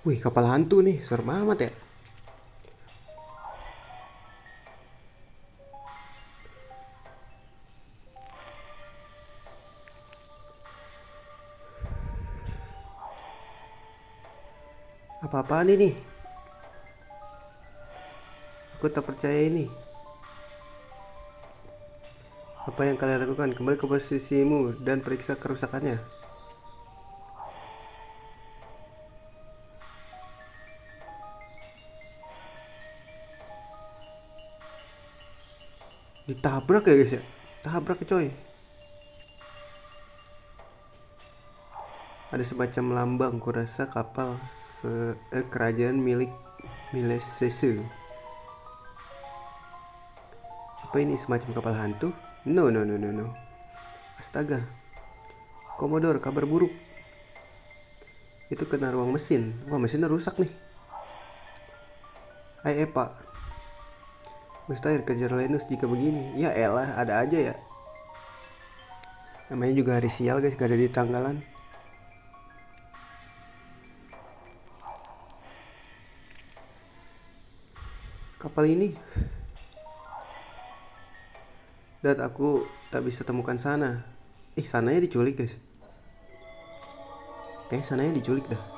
Wih, kapal hantu nih, serem amat ya. Apa-apaan ini? Aku tak percaya ini. Apa yang kalian lakukan? Kembali ke posisimu dan periksa kerusakannya. Ditabrak ya guys ya. Tabrak coy. Ada semacam lambang, kurasa kapal kerajaan milik Milesese. Apa ini, semacam kapal hantu? No no no no no. Astaga. Komodor, kabar buruk. Itu kena ruang mesin. Wah, mesinnya rusak nih. Hai Epa. Mustahil kejar Lenus jika begini. Ya elah, ada aja ya. Namanya juga hari sial guys, gak ada di tanggalan. Kapal ini. Dan aku tak bisa temukan sana. Sananya diculik guys. Kayaknya sananya diculik dah.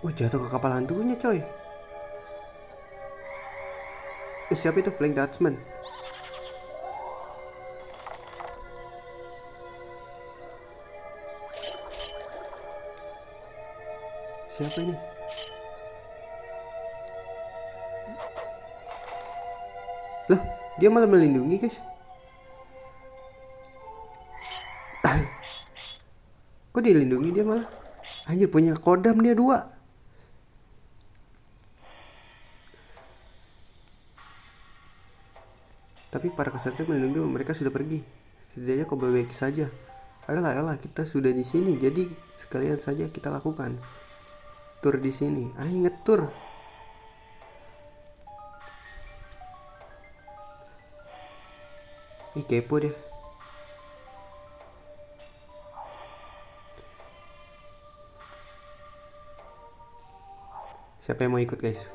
Wah, jatuh ke kapal hantunya coy. Siapa itu Flank Dutchman? Siapa ini? Loh, dia malah melindungi guys. Kok dilindungi dia malah? Anjir, punya kodam dia 2. Tapi para kesatria melindungi, mereka sudah pergi. Setidaknya kau baik saja. Ayolah, ayolah, kita sudah di sini, jadi sekalian saja kita lakukan tur di sini. Ayo ngetur. Ih, kepo deh. Siapa yang mau ikut guys?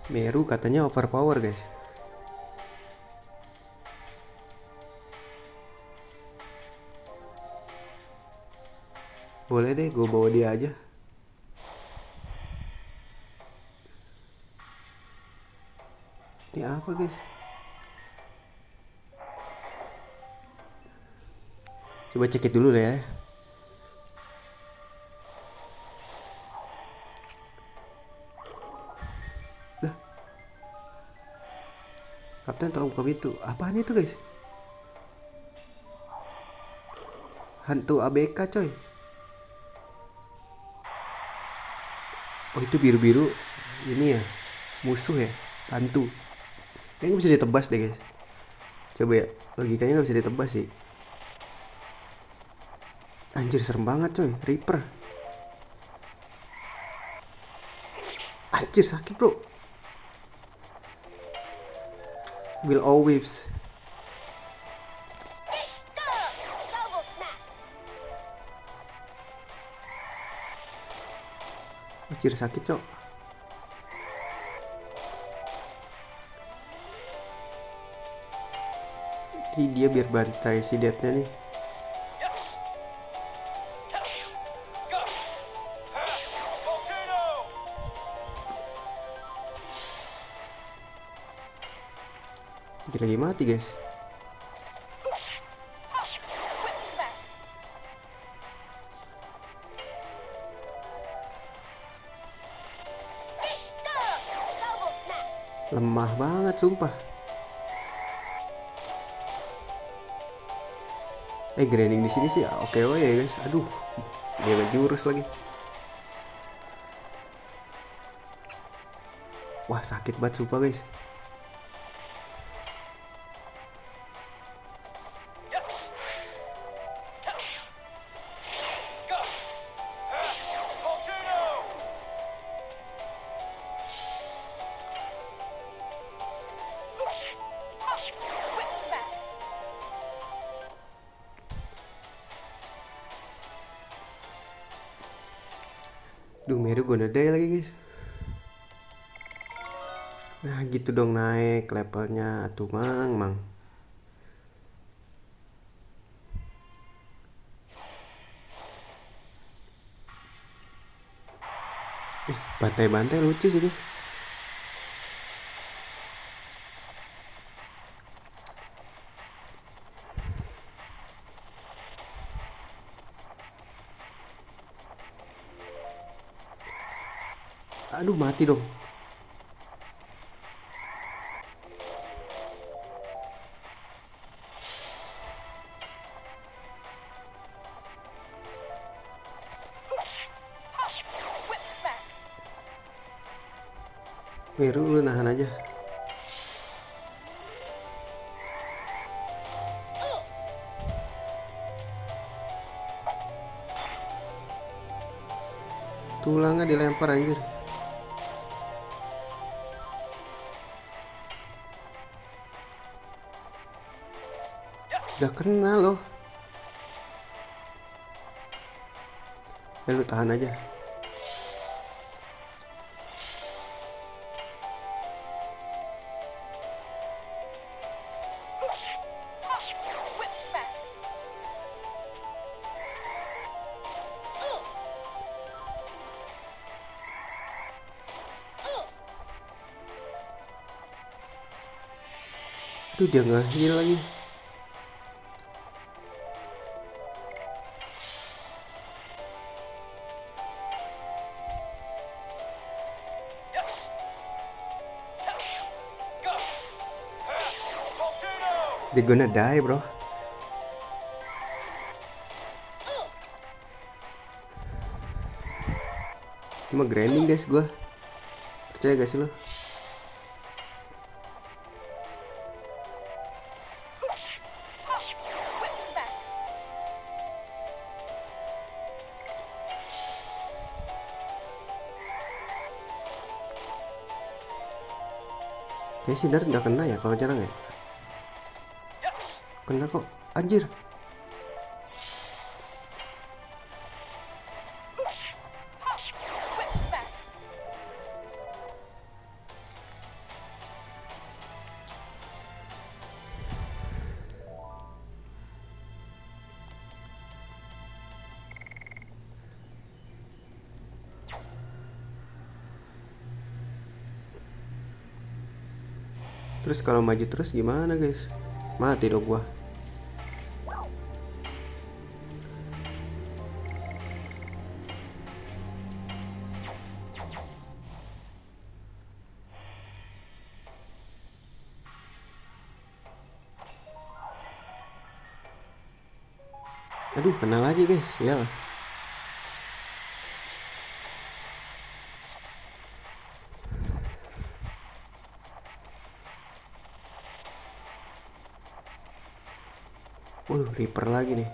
Meru katanya overpower guys. Boleh deh, gue bawa dia aja. Ini apa guys? Coba cekit dulu deh ya. Lah, Kapten tolong buka pintu. Apaan itu guys? Hantu ABK coy. Oh, itu biru-biru. Ini ya, musuh ya, hantu. Kayaknya bisa ditebas deh guys. Coba ya, logikanya gak bisa ditebas sih. Anjir, serem banget coy, Reaper. Anjir, sakit bro. Will always. Anjir, sakit cok. Jadi dia biar bantai si deadnya nih. Dia lagi mati guys. Lemah banget sumpah. Grinding di sini sih oke ya guys. Aduh, dia ngejurus lagi. Wah, sakit banget sumpah guys. Duh, Meru gonna die lagi guys. Nah gitu dong, naik levelnya tuh mang. Bantai-bantai lucu sih guys. Aduh, mati dong. Meru, lu nahan aja. Tulangnya dilempar anjir. Gak kena loh. Lu tahan aja. Aduh, dia nggak heal lagi. Dia gonna die bro. Cuma grinding guys gua. Percaya gak sih lo? Kayaknya si Dart gak kena ya kalau jarang ya. Kena kok, anjir. Terus kalau maju terus gimana guys? Mati dong gua. Aduh, kena lagi guys, ya. Waduh, Reaper lagi nih.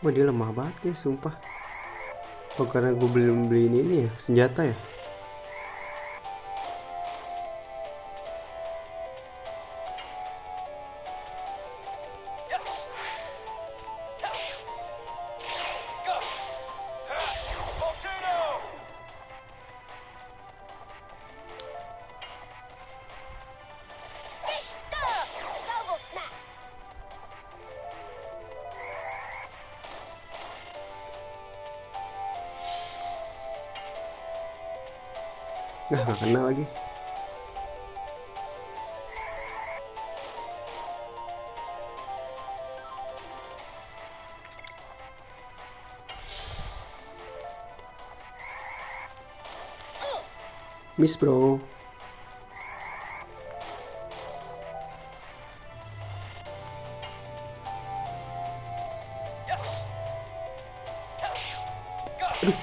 Wah, dia lemah banget guys, sumpah. Oh, karena gue belum beliin ini ya, senjata ya. Nah, gak kena lagi. Miss bro. Aduh.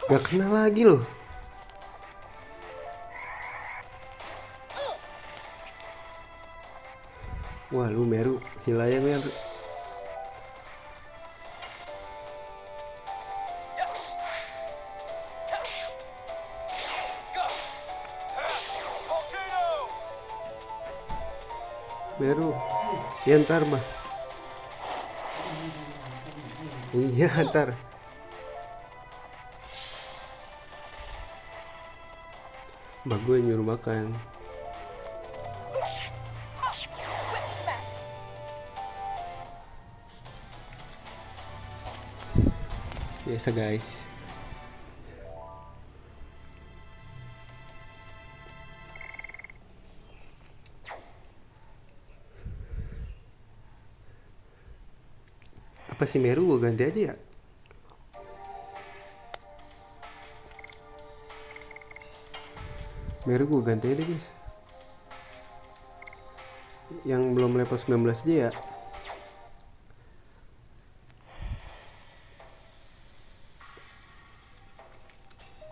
Gak kena lagi loh. Wah, lu Meru, hilaya Meru. Meru, ya ntar mah. Iya ntar. Mbak gue nyuruh makan. Biasa guys. Apa sih Meru gue ganti aja ya? Meru gue ganti aja guys. Yang belum level 19 aja ya.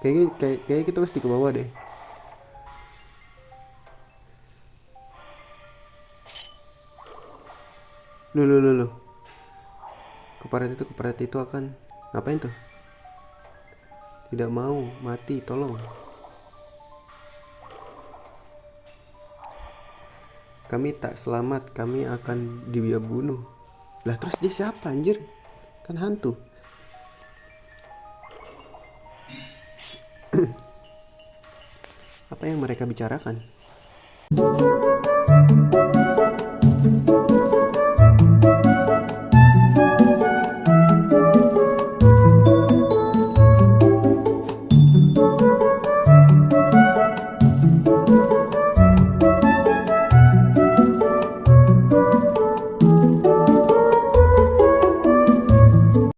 Kayaknya kita mesti ke bawah deh. Lu. Keparet itu akan ngapain tuh? Tidak mau mati, tolong. Kami tak selamat, kami akan dia bunuh. Lah terus dia siapa anjir? Kan hantu. Apa yang mereka bicarakan?